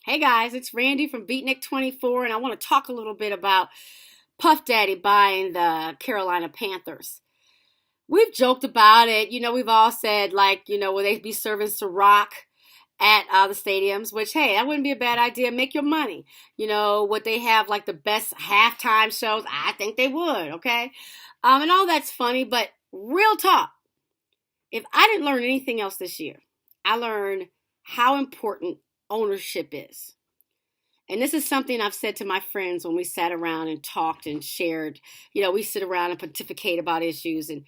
Hey guys, it's Randy from Beatnik24, and I want to talk a little bit about Puff Daddy buying the Carolina Panthers. We've joked about it. We've all said, like, will they be serving Ciroc at the stadiums? Which, hey, that wouldn't be a bad idea. Make your money. Would they have, like, the best halftime shows? I think they would, okay? And all that's funny, but real talk. If I didn't learn anything else this year, I learned how important ownership is. And this is something I've said to my friends when we sat around and talked and shared. We sit around and pontificate about issues. And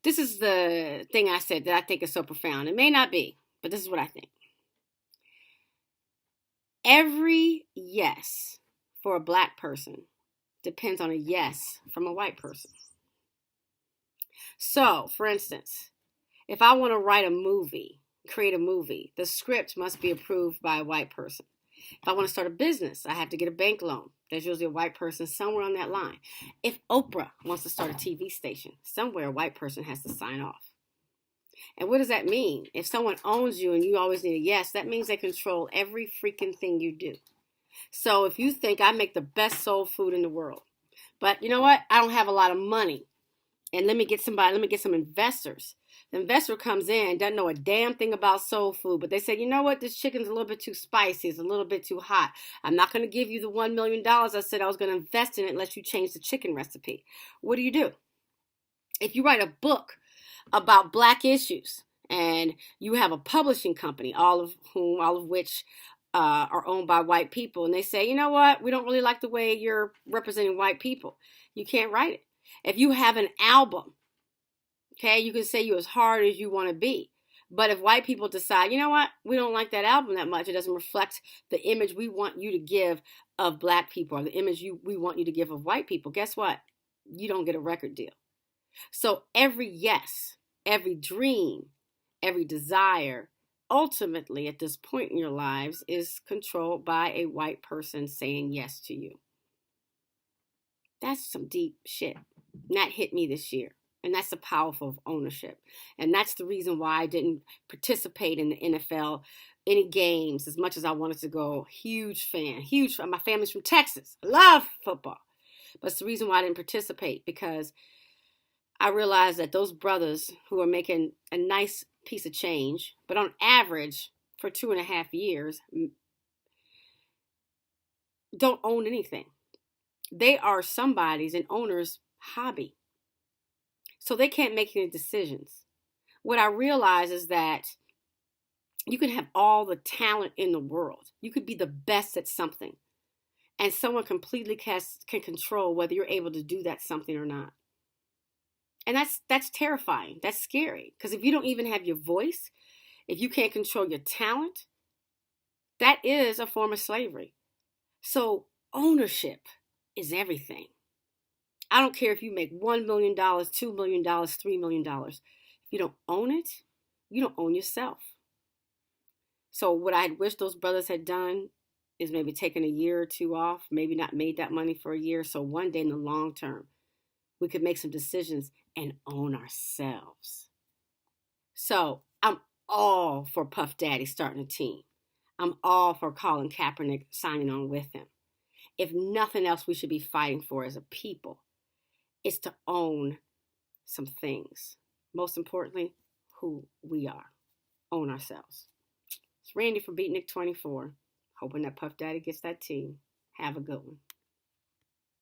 this is the thing I said that I think is so profound. It may not be, but this is what I think. Every yes for a black person depends on a yes from a white person. So, for instance, if I want to write a movie, create a movie, the script must be approved by a white person. If I want to start a business, I have to get a bank loan. There's usually a white person somewhere on that line. If Oprah wants to start a TV station, somewhere a white person has to sign off. And what does that mean? If someone owns you and you always need a yes, that means they control every freaking thing you do. So if you think I make the best soul food in the world, but you know what? I don't have a lot of money. And let me get some investors. The investor comes in, doesn't know a damn thing about soul food, but they say, you know what, this chicken's a little bit too spicy, it's a little bit too hot. I'm not going to give you the $1 million I said I was going to invest in it unless you change the chicken recipe. What do? If you write a book about black issues and you have a publishing company, all of which are owned by white people, and they say, you know what, we don't really like the way you're representing white people, you can't write it. If you have an album, okay, you can say you're as hard as you want to be. But if white people decide, you know what, we don't like that album that much, it doesn't reflect the image we want you to give of black people or the image we want you to give of white people, guess what? You don't get a record deal. So every yes, every dream, every desire, ultimately at this point in your lives is controlled by a white person saying yes to you. That's some deep shit. And that hit me this year. And that's the powerful of ownership. And that's the reason why I didn't participate in the NFL, any games, as much as I wanted to go. Huge fan. My family's from Texas. I love football. But it's the reason why I didn't participate, because I realized that those brothers who are making a nice piece of change, but on average for 2.5 years, don't own anything. They are somebody's and owner's hobby. So they can't make any decisions. What I realize is that you can have all the talent in the world. You could be the best at something. And someone completely can control whether you're able to do that something or not. And that's terrifying. That's scary. Because if you don't even have your voice, if you can't control your talent, that is a form of slavery. So ownership is everything. I don't care if you make $1 million, $2 million, $3 million. If you don't own it, you don't own yourself. So what I wish those brothers had done is maybe taken a year or two off, maybe not made that money for a year. So one day in the long term, we could make some decisions and own ourselves. So I'm all for Puff Daddy starting a team. I'm all for Colin Kaepernick signing on with him. If nothing else, we should be fighting for as a people is to own some things. Most importantly, who we are. Own ourselves. It's Randy from Beatnik24. Hoping that Puff Daddy gets that team. Have a good one.